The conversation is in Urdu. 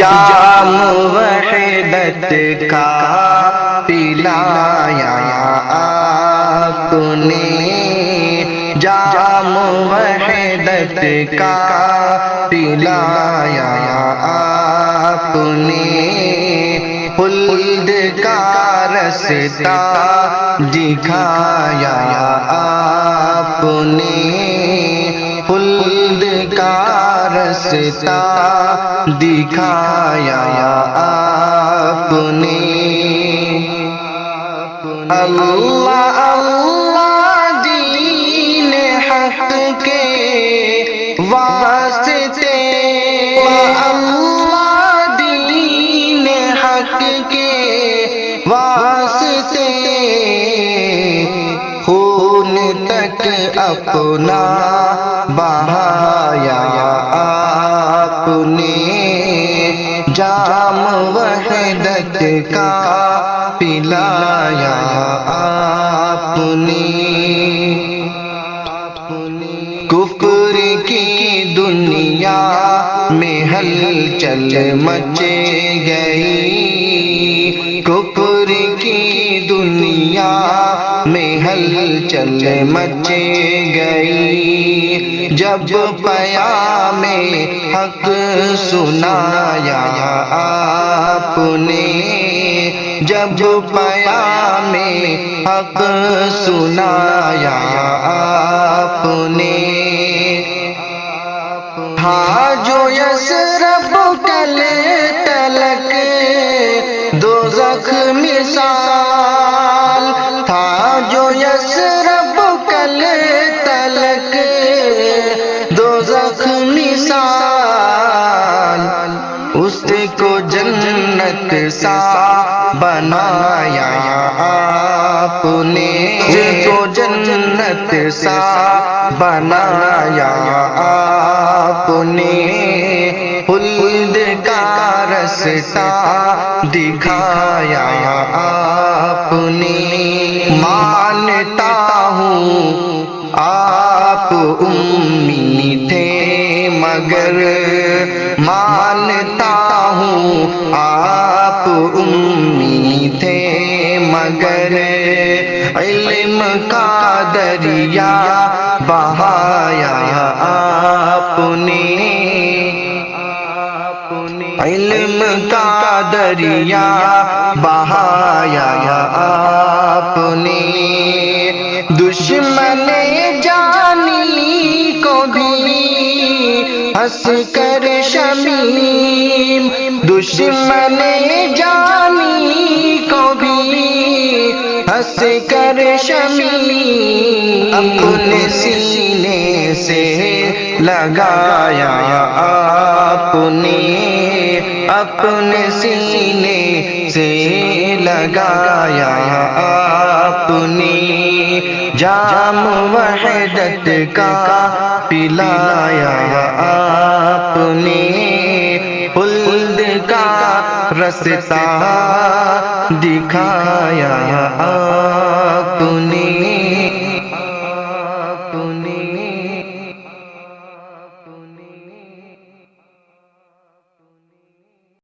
جام وحدت کا پلایا آپ نے، جام وحدت کا پلایا آپ نے، خلد کا رستہ دکھایا آپ نے، خلد کا رستہ دکھایا آپ نے۔ اللہ اللہ دین حق کے واسطے، اللہ دین حق کے واسطے، خون تک اپنا بہایا آپ نے، جام وحدت کا پلایا آپ نے۔ کفر کی دنیا میں ہلچل مچ گئی، کفر کی دنیا میں ہلچل مچ گئی، جب پیام حق سنایا آپ نے، جب پیام حق سنایا آپ نے۔ تھا جو یثرب کل تلک دوزخ مثال، تھا جو یثرب کل تلک دوزخ مثال، اس کو جنت سا بنایا آپ نے، اس کو جنت سا بنایا آپ نے، خلد کا رستہ دکھایا آپ نے۔ مانتا ہوں آپ امی تھے مگر، مانتا ہوں آپ امی تھے مگر، علم کا دریا بہایا آپ نے، علم کا دریا بہایا آپ نے۔ دشمن جانی کو بھی ہنس کر شمیم، دشمن جانی کو بھی ہنس کر شمیم، اپنے سینے سے لگایا آپ نے، اپنے سینے سے لگایا آپ نے، جام وحدت کا پلایا آپ نے، خلد کا رستہ دکھایا آپ